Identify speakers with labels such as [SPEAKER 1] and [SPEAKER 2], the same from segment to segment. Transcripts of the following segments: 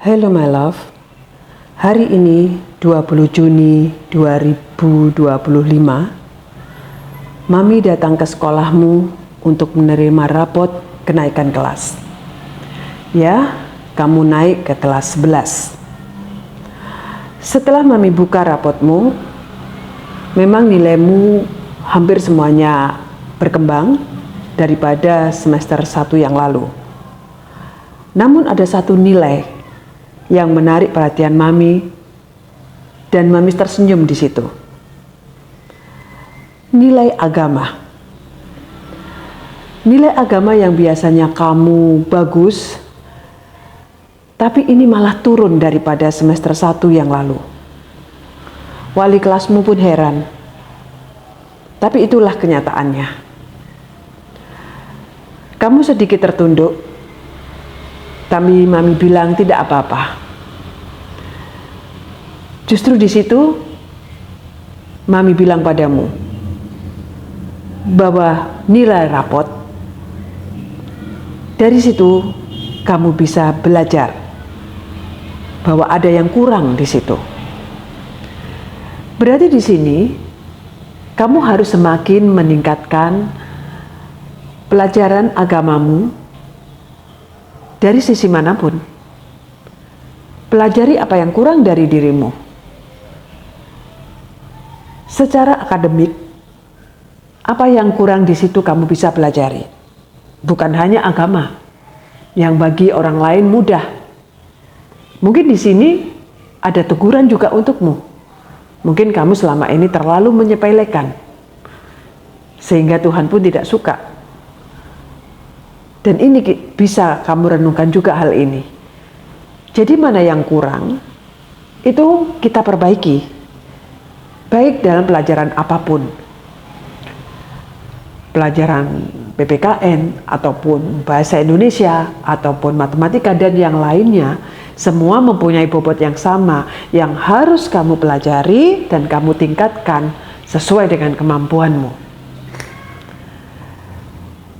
[SPEAKER 1] Hello my love, hari ini 20 Juni 2025, Mami datang ke sekolahmu untuk menerima rapot kenaikan kelas. Ya, kamu naik ke kelas 11. Setelah Mami buka rapotmu, memang nilaimu hampir semuanya berkembang daripada semester 1 yang lalu. Namun ada satu nilai yang menarik perhatian Mami, dan Mami tersenyum di situ. Nilai agama. Nilai agama yang biasanya kamu bagus, tapi ini malah turun daripada semester 1 yang lalu. Wali kelasmu pun heran. Tapi itulah kenyataannya. Kamu sedikit tertunduk, tapi Mami bilang tidak apa-apa. Justru di situ Mami bilang padamu bahwa nilai rapot, dari situ kamu bisa belajar bahwa ada yang kurang di situ. Berarti di sini kamu harus semakin meningkatkan pelajaran agamamu dari sisi manapun. Pelajari apa yang kurang dari dirimu. Secara akademik, apa yang kurang di situ kamu bisa pelajari. Bukan hanya agama, yang bagi orang lain mudah. Mungkin di sini ada teguran juga untukmu. Mungkin kamu selama ini terlalu menyepelekan, sehingga Tuhan pun tidak suka. Dan ini bisa kamu renungkan juga hal ini. Jadi mana yang kurang, itu kita perbaiki. Baik dalam pelajaran apapun. Pelajaran PPKN, ataupun bahasa Indonesia, ataupun matematika dan yang lainnya. Semua mempunyai bobot yang sama, yang harus kamu pelajari dan kamu tingkatkan sesuai dengan kemampuanmu.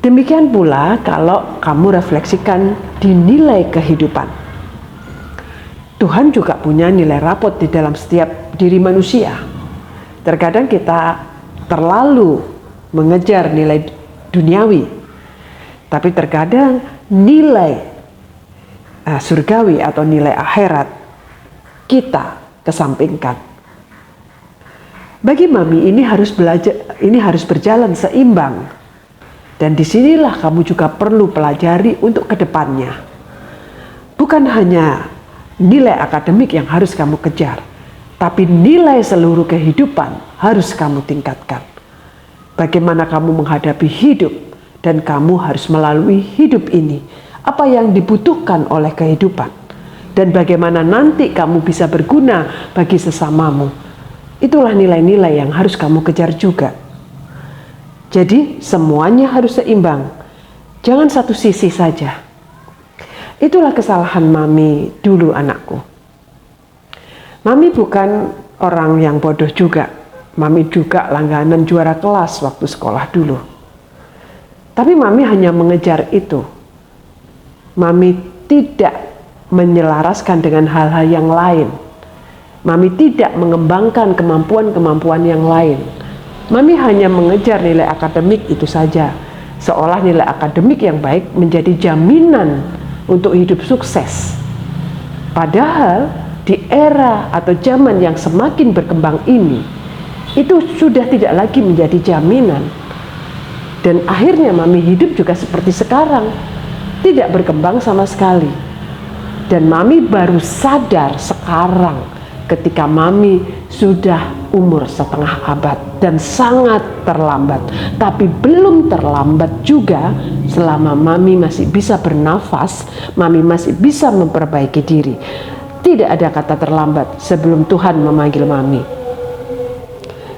[SPEAKER 1] Demikian pula kalau kamu refleksikan di nilai kehidupan. Tuhan juga punya nilai rapot di dalam setiap diri manusia. Terkadang kita terlalu mengejar nilai duniawi, tapi terkadang nilai surgawi atau nilai akhirat kita kesampingkan. Bagi Mami ini harus berjalan seimbang. Dan disinilah kamu juga perlu pelajari untuk kedepannya. Bukan hanya nilai akademik yang harus kamu kejar, tapi nilai seluruh kehidupan harus kamu tingkatkan. Bagaimana kamu menghadapi hidup, dan kamu harus melalui hidup ini. Apa yang dibutuhkan oleh kehidupan, dan bagaimana nanti kamu bisa berguna bagi sesamamu. Itulah nilai-nilai yang harus kamu kejar juga. Jadi semuanya harus seimbang, jangan satu sisi saja. Itulah kesalahan Mami dulu, anakku. Mami bukan orang yang bodoh juga. Mami juga langganan juara kelas waktu sekolah dulu. Tapi Mami hanya mengejar itu. Mami tidak menyelaraskan dengan hal-hal yang lain. Mami tidak mengembangkan kemampuan-kemampuan yang lain. Mami hanya mengejar nilai akademik itu saja, seolah nilai akademik yang baik menjadi jaminan untuk hidup sukses. Padahal di era atau zaman yang semakin berkembang ini, itu sudah tidak lagi menjadi jaminan. Dan akhirnya Mami hidup juga seperti sekarang, tidak berkembang sama sekali. Dan Mami baru sadar sekarang ketika Mami sudah umur setengah abad dan sangat terlambat. Tapi belum terlambat juga selama Mami masih bisa bernafas, Mami masih bisa memperbaiki diri. Tidak ada kata terlambat sebelum Tuhan memanggil Mami.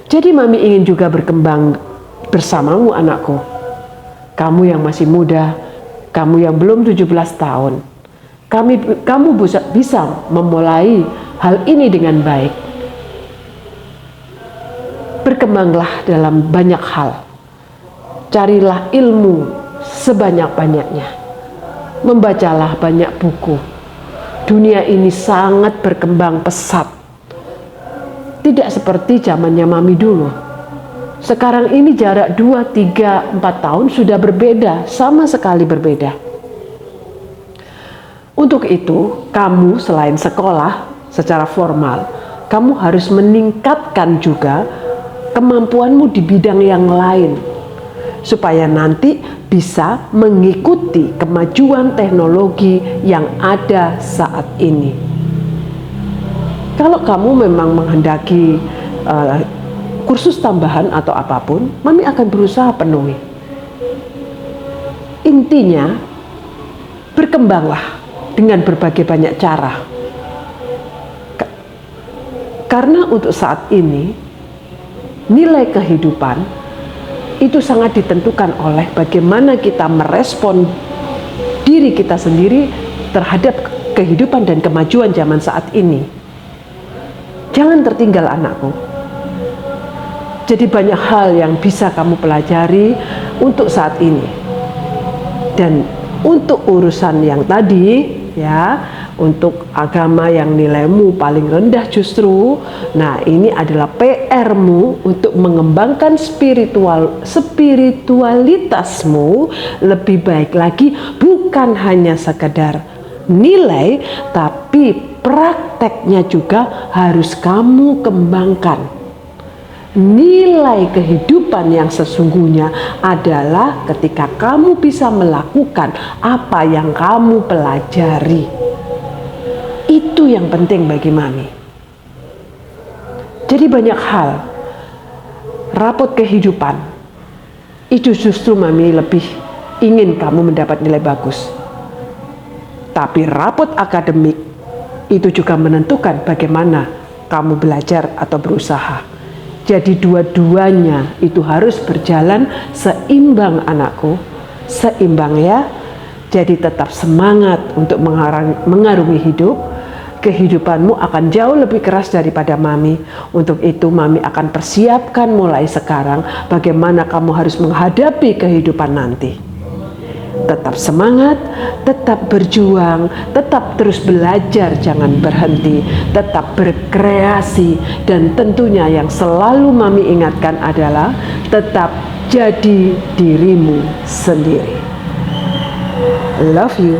[SPEAKER 1] Jadi Mami ingin juga berkembang bersamamu, anakku. Kamu yang masih muda, kamu yang belum 17 tahun. Kamu bisa memulai hal ini dengan baik. Berkembanglah dalam banyak hal. Carilah ilmu sebanyak-banyaknya. Membacalah banyak buku. Dunia ini sangat berkembang pesat. Tidak seperti zamannya mami dulu. Sekarang ini jarak 2, 3, 4 tahun sudah berbeda, sama sekali berbeda. Untuk itu, kamu selain sekolah secara formal, kamu harus meningkatkan juga kemampuanmu di bidang yang lain, supaya nanti bisa mengikuti kemajuan teknologi yang ada saat ini. Kalau kamu memang menghendaki kursus tambahan atau apapun, mami akan berusaha penuhi. Intinya, berkembanglah dengan berbagai banyak cara. Karena untuk saat ini, nilai kehidupan itu sangat ditentukan oleh bagaimana kita merespon diri kita sendiri terhadap kehidupan dan kemajuan zaman saat ini. Jangan tertinggal anakku. Jadi banyak hal yang bisa kamu pelajari untuk saat ini. Dan untuk urusan yang tadi, ya, untuk agama yang nilaimu paling rendah justru, nah ini adalah PR-mu untuk mengembangkan spiritualitasmu lebih baik lagi, bukan hanya sekedar nilai, tapi prakteknya juga harus kamu kembangkan. Nilai kehidupan yang sesungguhnya adalah ketika kamu bisa melakukan apa yang kamu pelajari. Itu yang penting bagi mami. Jadi banyak hal, rapot kehidupan, itu justru mami lebih ingin kamu mendapat nilai bagus. Tapi rapot akademik, itu juga menentukan bagaimana kamu belajar atau berusaha. Jadi dua-duanya itu harus berjalan seimbang anakku, seimbang ya. Jadi tetap semangat untuk mengarungi hidup. Kehidupanmu akan jauh lebih keras daripada mami. Untuk itu mami akan persiapkan mulai sekarang bagaimana kamu harus menghadapi kehidupan nanti. Tetap semangat, tetap berjuang, tetap terus belajar, jangan berhenti, tetap berkreasi, dan tentunya yang selalu mami ingatkan adalah tetap jadi dirimu sendiri. Love you.